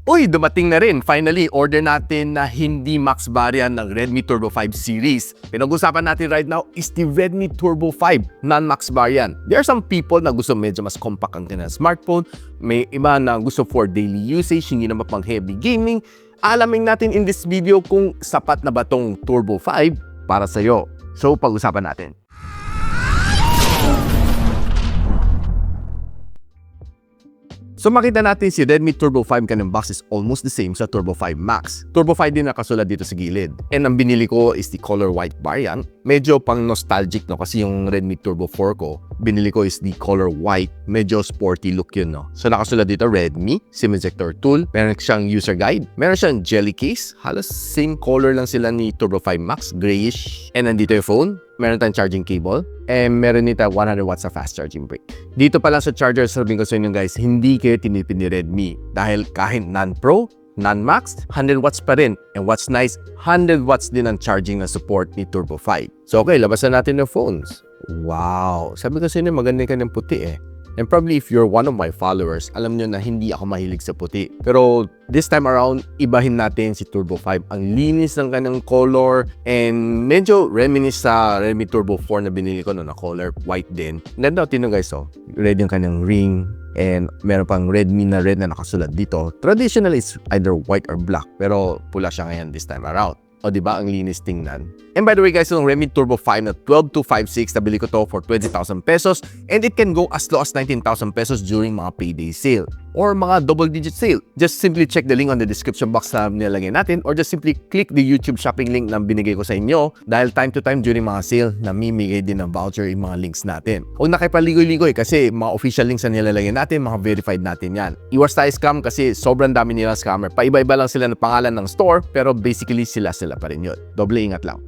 Uy, dumating na rin. Finally, order natin na hindi max variant ng Redmi Turbo 5 series. Pinag-usapan natin right now is the Redmi Turbo 5 non-max variant. There are some people na gusto medyo mas compact ang kanilang smartphone. May iba na gusto for daily usage, hindi naman pang heavy gaming. Alamin natin in this video kung sapat na ba tong Turbo 5 para sa'yo. So, pag-usapan natin. So makita natin si Redmi Turbo 5 kanyang box is almost the same sa Turbo 5 Max. Turbo 5 din nakasulat dito sa gilid. And ang binili ko is the color white variant. Medyo pang nostalgic no kasi yung Redmi Turbo 4 ko, binili ko is the color white. Medyo sporty look yun no. So nakasulat dito Redmi, SIM ejector tool, meron siyang user guide, meron siyang jelly case, halos same color lang sila ni Turbo 5 Max, grayish. And nandito yung phone. Meron tayong charging cable, and meron nito 100 watts na fast charging brick. Dito pa lang sa charger, sabihin ko sa inyo guys, hindi kayo tinipid ni Redmi. Dahil kahit non-pro, non-max, 100 watts pa rin. And what's nice, 100 watts din ang charging na support ni Turbo 5. So okay, labasan natin yung phones. Wow! Sabi ko sa inyo, maganda ka ng puti eh. And probably if you're one of my followers, alam nyo na hindi ako mahilig sa puti. Pero this time around, ibahin natin si Turbo 5. Ang linis ng kanyang color and medyo reminisce sa Redmi Turbo 4 na binili ko no, na color white din. Ganda tino guys oh. Red yung kanyang ring and meron pang Redmi na red na nakasulat dito. Traditional is either white or black pero pula siya ngayon this time around. O diba ang linis tingnan. And by the way guys, yung Redmi Turbo 5 na 12256, nabili ko to for 20,000 pesos and it can go as low as 19,000 pesos during mga payday sale or mga double-digit sale. Just simply check the link on the description box na nilagay natin or just simply click the YouTube shopping link na binigay ko sa inyo dahil time to time during mga sale, namimigay din ng voucher yung mga links natin. Huwag na kayo paligoy-ligoy kasi mga official links na nilalagay natin, mga verified natin yan. Iwas tayo scam kasi sobrang dami nilang scammer. Paiba-iba lang sila ng pangalan ng store pero basically sila pa rin yun. Doble ingat lang.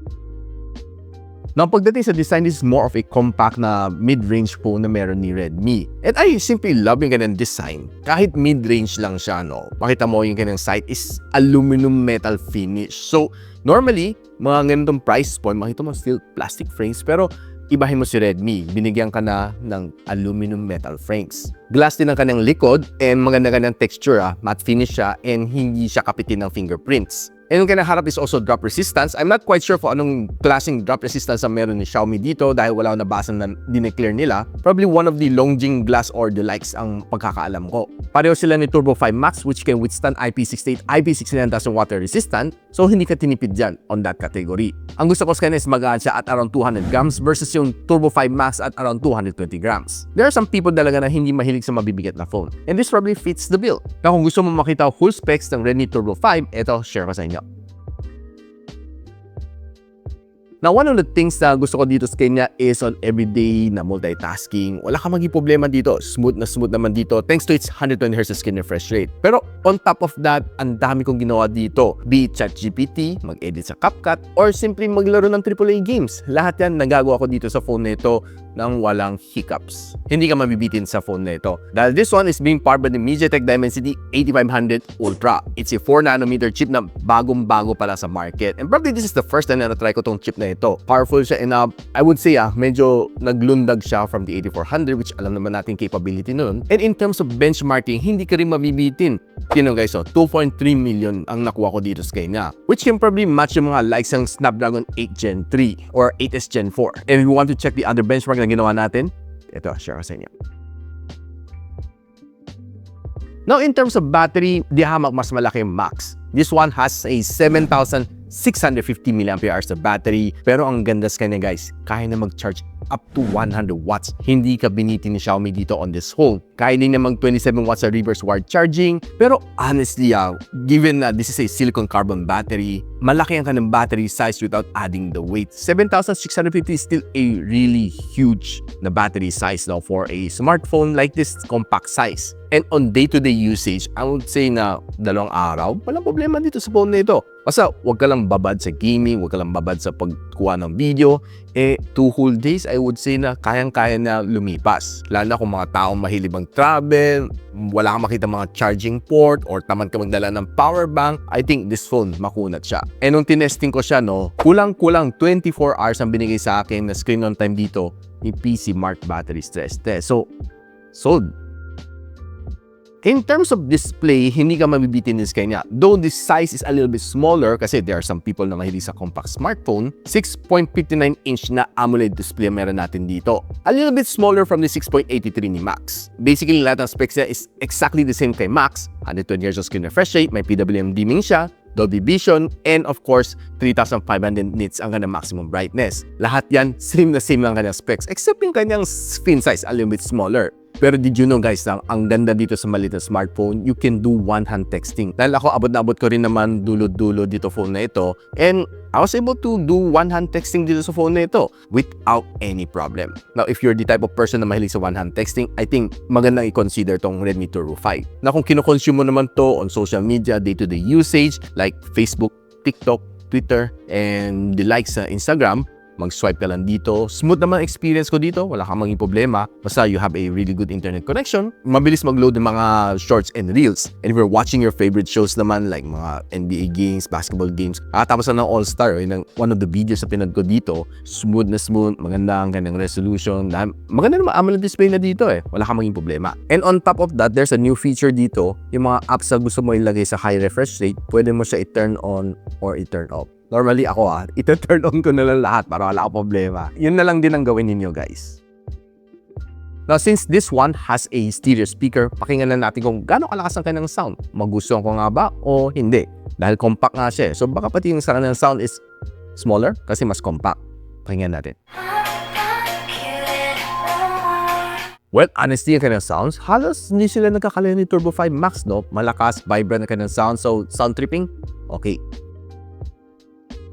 Now, pagdating sa design, this is more of a compact na mid-range phone na meron ni Redmi. And I simply love yung kanyang design. Kahit mid-range lang siya, no? Makita mo yung kanyang side is aluminum metal finish. So, normally, mga ganitong price point, makita mo still plastic frames, pero ibahin mo si Redmi, binigyan ka na ng aluminum metal frames. Glass din ang kanyang likod and maganda kanyang texture, matte finish siya and hindi siya kapitin ng fingerprints. And yung kanyang harap is also drop resistance. I'm not quite sure kung anong klaseng drop resistance ang meron ni Xiaomi dito dahil wala akong nabasa na dineclare nila. Probably one of the Longjing glass or the likes ang pagkakaalam ko. Pareho sila ni Turbo 5 Max which can withstand IP68, IP69 doesn't water resistant. So hindi ka tinipid dyan on that category. Ang gusto ko sa kanya is magaan siya at around 200 grams versus yung Turbo 5 Max at around 220 grams. There are some people talaga na hindi mahilig sa mabibigat na phone. And this probably fits the bill. Kaya kung gusto mo makita full specs ng Redmi Turbo 5, eto, share ko sa inyo. Now, one of the things na gusto ko dito sa kanya is on everyday na multitasking. Wala ka maging problema dito. Smooth naman dito thanks to its 120Hz screen refresh rate. Pero on top of that, ang dami kong ginawa dito. Be it ChatGPT, mag-edit sa CapCut, or simply maglaro ng AAA games. Lahat yan nagagawa ko dito sa phone na ito nang walang hiccups. Hindi ka mabibitin sa phone na ito. Dahil this one is being powered by the MediaTek Dimensity 8500 Ultra. It's a 4nm chip na bagong-bago pala sa market. And probably this is the first time na na-try ko tong chip na ito. Powerful siya and I would say medyo naglundag siya from the 8400 which alam naman natin capability nun. And in terms of benchmarking, hindi ka rin mabibitin. Yun guys, 2.3 million ang nakuha ko dito sa kanya. Which can probably match yung mga likes ng Snapdragon 8 Gen 3 or 8S Gen 4. And if you want to check the other benchmark na ginawa natin, ito, share ko sa inyo. Now, in terms of battery, di hamak mas malaki yung max. This one has a 7,650 mAh na battery. Pero ang ganda sa kanya guys, kaya na mag-charge up to 100 watts. Hindi ka binitin ni Xiaomi dito on this phone. Kaya din na mag 27 watts sa reverse wired charging. Pero honestly, given na this is a silicon carbon battery, malaki ang kanyang battery size without adding the weight. 7,650 is still a really huge na battery size now for a smartphone like this compact size. And on day-to-day usage, I would say na 2 araw, walang problema dito sa phone na ito. Basta huwag ka lang babad sa gaming, huwag ka lang babad sa pagkuha ng video. 2 whole days, I would say na kayang-kaya na lumipas. Lalo na kung mga taong mahilig mag-travel, wala kang makita mga charging port, or tamad ka magdala ng power bank, I think this phone makunat siya. And nung tinesting ko siya, kulang-kulang 24 hours ang binigay sa akin na screen on time dito ni PC Mark Battery Stress Test. So, sold. In terms of display, hindi ka mabibitin din sa kanya. Though this size is a little bit smaller kasi there are some people na mahilig sa compact smartphone, 6.59-inch na AMOLED display meron natin dito. A little bit smaller from the 6.83 ni Max. Basically, lahat ng specs niya is exactly the same kay Max. 120Hz of screen refresh rate, may PWM dimming siya, Dolby Vision, and of course, 3,500 nits ang kanyang maximum brightness. Lahat yan, same na same lang kanyang specs, except yung kanyang screen size, a little bit smaller. Pero did you know guys, ang ganda dito sa maliit na smartphone, you can do one-hand texting. Dahil ako, abot na abot ko rin naman dulo-dulo dito phone na ito. And I was able to do one-hand texting dito sa phone na ito without any problem. Now, if you're the type of person na mahilig sa one-hand texting, I think magandang i-consider tong Redmi Turbo 5. Na kung kino-consume mo naman to on social media, day-to-day usage, like Facebook, TikTok, Twitter, and the likes sa Instagram, mag-swipe ka lang dito. Smooth naman experience ko dito. Wala kang maging problema. Basta you have a really good internet connection. Mabilis mag-load ng mga shorts and reels. And if you're watching your favorite shows naman, like mga NBA games, basketball games, tapos na ng All-Star, one of the videos na pinad ko dito, smooth na smooth, maganda ang kanyang resolution. Maganda naman AMOLED display na dito Wala kang maging problema. And on top of that, there's a new feature dito. Yung mga apps na gusto mo ilagay sa high refresh rate, pwede mo siya i-turn on or i-turn off. Normally ako ito-turn on ko na lang lahat para wala akong problema. Yun na lang din ang gawin ninyo guys. Now since this one has a stereo speaker, pakinggan na natin kung gaano kalakas ang kanyang sound. Magustuhan ko nga ba o hindi? Dahil compact nga siya. So baka pati yung sa kanyang sound is smaller kasi mas compact. Pakinggan natin. Well, honestly, yung kanyang sounds, halos hindi sila nagkakalayo ni Turbo 5 Max, no? Malakas, vibrant ang kanyang sound. So sound tripping, okay.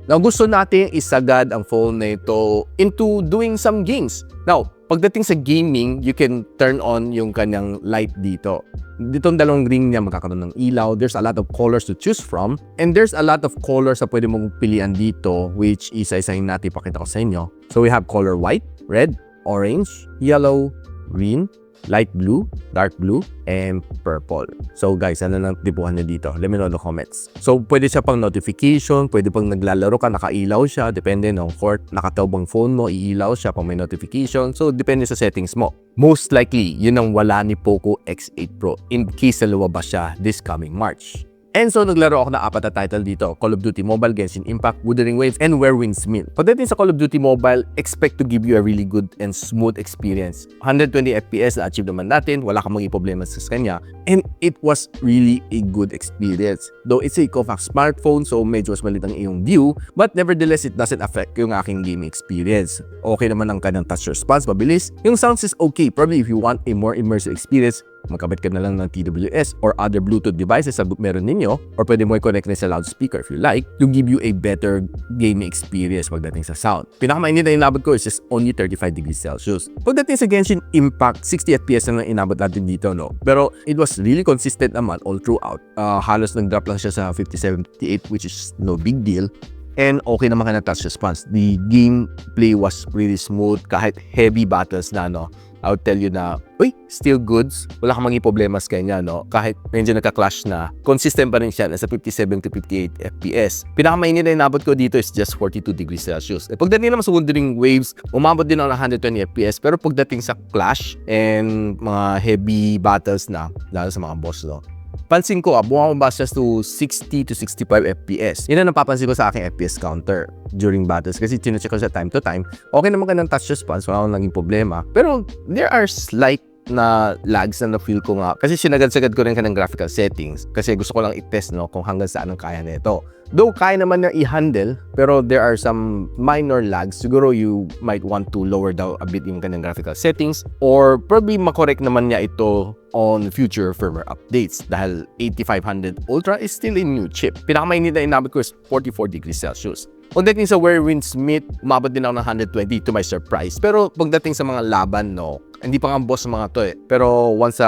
Now, gusto natin isagad ang phone na ito into doing some games. Now, pagdating sa gaming, you can turn on yung kanyang light dito. Ditong dalawang ring niya magkakaroon ng ilaw. There's a lot of colors to choose from. And there's a lot of colors na pwede mong pilihan dito, which isa-isahin natin ipakita ko sa inyo. So, we have color white, red, orange, yellow, green, light blue, dark blue, and purple. So guys, ano nang tipuhan niyo dito? Let me know in the comments. So pwede siya pang notification, pwede pang naglalaro ka, nakailaw siya, depende no, court, nakatawbang phone mo, iilaw siya pang may notification. So depende sa settings mo. Most likely, yun ang wala ni Poco X8 Pro in case na lumabas siya this coming March. And so, naglaro ako ng 4 na title dito. Call of Duty Mobile, Genshin Impact, Wuthering Waves, and Where Winds Meet. Pagdating sa Call of Duty Mobile, expect to give you a really good and smooth experience. 120 FPS na achieve naman natin. Wala kang maging problema sa kanya. And it was really a good experience. Though it's a compact smartphone, so medyo mas malit ang iyong view. But nevertheless, it doesn't affect yung aking gaming experience. Okay naman ang kanyang touch response, mabilis. Yung sounds is okay. Probably if you want a more immersive experience, magkabit ka na lang ng TWS or other Bluetooth devices sa meron ninyo, or pwede mo i-connect na sa loudspeaker if you like to give you a better gaming experience pagdating sa sound. Pinakamainit na inabot ko is just only 35 degrees Celsius. Pagdating sa Genshin Impact, 60 FPS na inabot natin dito, no? Pero it was really consistent naman all throughout. Halos nag-drop lang siya sa 57-58, which is no big deal. And okay naman ka na touch response. The gameplay was really smooth kahit heavy battles na, no? I would tell you na, uy, still goods. Wala kang maging problema sa kanya, no? Kahit medyo nagka-clash na, consistent pa rin siya nasa 57 to 58 FPS. Pinakamainit na inabot ko dito is just 42 degrees Celsius. Pagdating naman sa Wuthering Waves, umabot din ako ng 120 FPS. Pero pagdating sa clash and mga heavy battles na, lalo sa mga boss, no? Pansin ko, bumababa siya to 60 to 65 FPS. Yun ang napapansin ko sa aking FPS counter during battles kasi chinecheck ko siya time to time. Okay naman ka ng touch response, wala akong naging problema. Pero there are slight na lags na na-feel ko nga kasi sinagad-sagad ko rin ka ng graphical settings kasi gusto ko lang i-test, no, kung hanggang saan ang kaya nito. Though kaya naman na i-handle, pero there are some minor lags. Siguro you might want to lower down a bit yung kanyang graphical settings or probably makorek naman niya ito on future firmware updates dahil 8500 Ultra is still a new chip. Pinakamainit na inabot ko is 44 degrees Celsius. Pagdating sa Where Winds Meet, umabot din ako ng 120 to my surprise. Pero pagdating sa mga laban, no, hindi pa nga boss mga to Pero once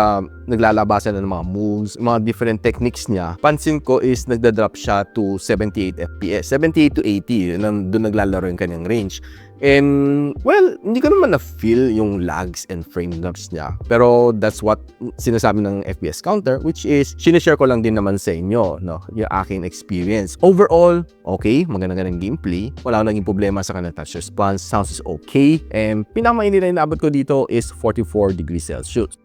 naglalabasan na ng mga moves, mga different techniques niya, pansin ko is nagda-drop siya to 78 FPS. 78 to 80, doon naglalaro yung kanyang range. And, well, hindi ko naman na-feel yung lags and frame drops niya. Pero that's what sinasabi ng FPS counter, which is, sinishare ko lang din naman sa inyo, no, yung aking experience. Overall, okay, maganda-gandang gameplay. Wala akong naging problema sa kanyang touch response. Sounds is okay. And pinakamainit na inabot ko dito is 44 degrees Celsius.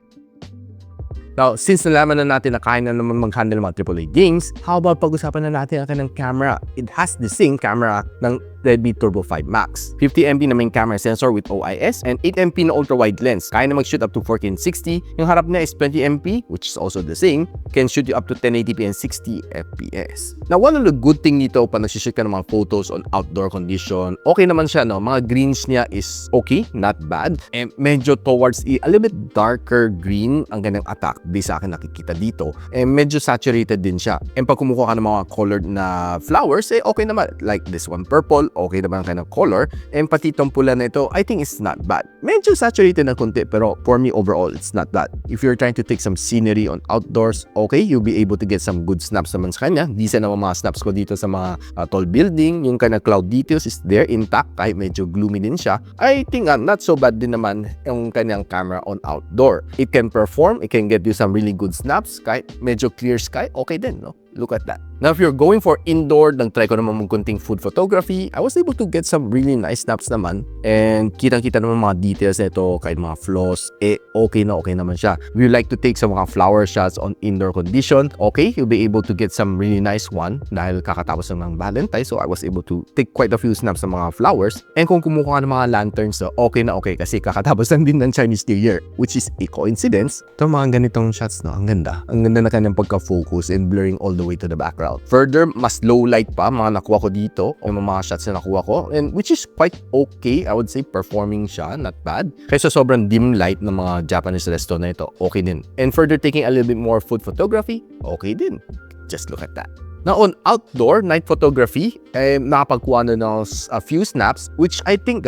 Now, since nalaman na natin na kaya na naman mag-handle mga AAA games, how about pag-usapan na natin ang kanyang camera? It has the same camera ng Redmi Turbo 5 Max. 50MP na main camera sensor with OIS and 8MP na ultra-wide lens. Kaya na mag-shoot up to 4K and 60. Yung harap niya is 20MP, which is also the same. Can shoot you up to 1080p and 60 FPS. Now, one of the good thing nito pag nagsishoot ka ng mga photos on outdoor condition, okay naman siya, no? Mga greens niya is okay, not bad. And medyo towards a little bit darker green ang kanyang attack based sa akin nakikita dito. And medyo saturated din siya. And pag kumukuha ka ng mga colored na flowers, okay naman. Like this one, purple, okay naman ang kanyang color. And pati itong pula na ito, I think it's not bad. Medyo saturated na konti, pero for me overall, it's not bad. If you're trying to take some scenery on outdoors, okay, you'll be able to get some good snaps naman sa kanya. Decent naman mga snaps ko dito sa mga tall building. Yung kanyang cloud details is there intact, kahit medyo gloomy din siya. I think not so bad din naman yung kanyang camera on outdoor. It can perform, it can get you some really good snaps, kahit medyo clear sky, okay din, no? Look at that. Now, if you're going for indoor, nag-try ko naman kunting food photography, I was able to get some really nice snaps naman. And kitang-kita naman mga details nito, kahit mga flaws, okay naman siya. If you like to take some mga flower shots on indoor condition, okay, you'll be able to get some really nice one dahil kakatapos ng Valentine. So, I was able to take quite a few snaps ng mga flowers. And kung kumukuha ng mga lanterns, so okay na okay kasi kakatapos lang din ng Chinese New Year, which is a coincidence. Ito mga ganitong shots, no? Ang ganda. Ang ganda na kanyang pagka-focus and blurring all the way to the background. Further, mas low light pa mga nakuha ko dito o mga shots na nakuha ko, and which is quite okay. I would say performing siya, not bad. Kaysa sobrang dim light ng mga Japanese resto na ito, okay din. And further, taking a little bit more food photography, okay din. Just look at that. Now, on outdoor night photography, nakapagkuha na ng a few snaps, which I think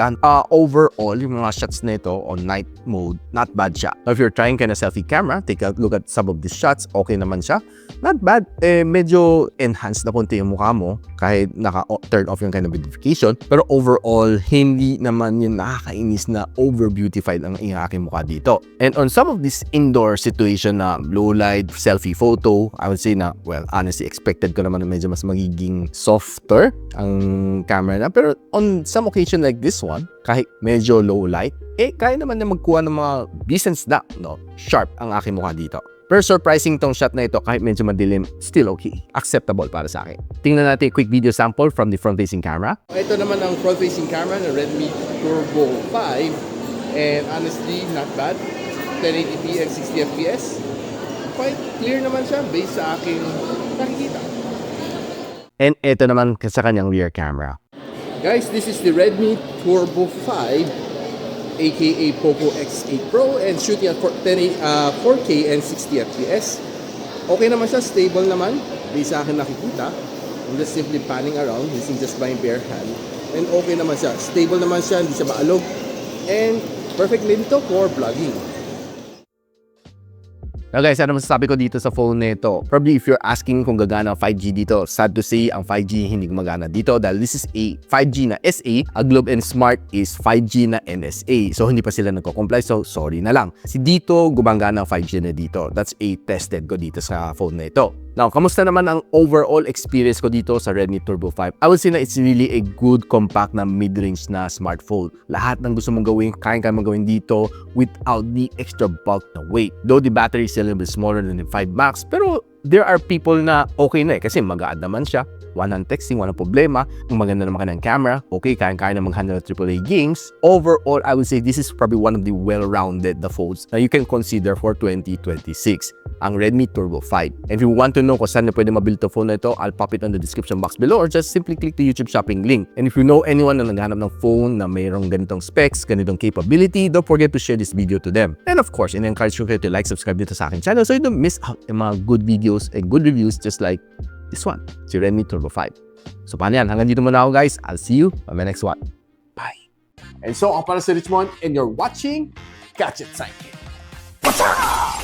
overall, yung mga shots nito on night mode, not bad siya. Now, if you're trying kind of selfie camera, take a look at some of these shots, okay naman siya. Not bad. Medyo enhanced na konti yung mukha mo, kahit naka-turn off yung kind of beautification. Pero overall, hindi naman yung nakakainis na over-beautified ang aking mukha dito. And on some of this indoor situation na low light, selfie photo, I would say na, well, honestly, expected ko naman na medyo mas magiging softer ang camera na. Pero on some occasion like this one, kahit medyo low light, kaya naman na magkuha ng mga decent snap, no? Sharp ang aking mukha dito. Pero surprising tong shot na ito, kahit medyo madilim, still okay. Acceptable para sa akin. Tingnan natin a quick video sample from the front-facing camera. Ito naman ang front-facing camera ng Redmi Turbo 5. And honestly, not bad. 1080p and 60 fps. Quite clear naman siya based sa aking nakikita. And ito naman sa kanyang rear camera. Guys, this is the Redmi Turbo 5, aka Poco X8 Pro, and shooting at 4K and 60 fps. Okay naman siya, stable naman based sa akin nakikita. I'm just simply panning around using just my bare hand. And okay naman siya, stable naman siya, hindi siya maalog. And perfect din ito for vlogging. Now guys, ano masasabi ko dito sa phone nito? Probably if you're asking kung gagana ang 5G dito, sad to say, ang 5G hindi gumagana dito dahil this is a 5G na SA, a Globe and Smart is 5G na NSA. So hindi pa sila nagko-comply, so sorry na lang. Si dito, gumagana ang 5G na dito. That's a tested ko dito sa phone na ito. Now, kamusta naman ang overall experience ko dito sa Redmi Turbo 5? I would say na it's really a good, compact na mid-range na smartphone. Lahat ng gusto mong gawin, kaya mong gawin dito without the extra bulk na weight. Though the battery is still a little bit smaller than the 5 Max, pero there are people na okay na kasi mag-a-add naman siya. One-hand texting, walang problema. Kung maganda naman ka ng camera, okay, kaya na mag-handle ng AAA games. Overall, I would say this is probably one of the well-rounded phones na you can consider for 2026. Ang Redmi Turbo 5. And if you want to know kung saan na pwede mabuild the phone na ito, I'll pop it on the description box below or just simply click the YouTube shopping link. And if you know anyone na naghahanap ng phone na mayroong ganitong specs, ganitong capability, don't forget to share this video to them. And of course, in-encourage ko kayo to like, subscribe dito sa aking channel so you don't miss out yung mga good videos and good reviews just like this one, si Redmi Turbo 5. So paano yan? Hanggang dito muna ako guys. I'll see you on my next one. Bye! And so, ako para si Richmond and you're watching Gadget Sidekick. What's up?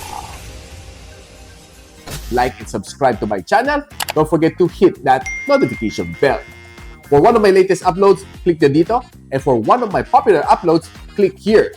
Like and subscribe to my channel. Don't forget to hit that notification bell. For one of my latest uploads, click the dito. And for one of my popular uploads, click here.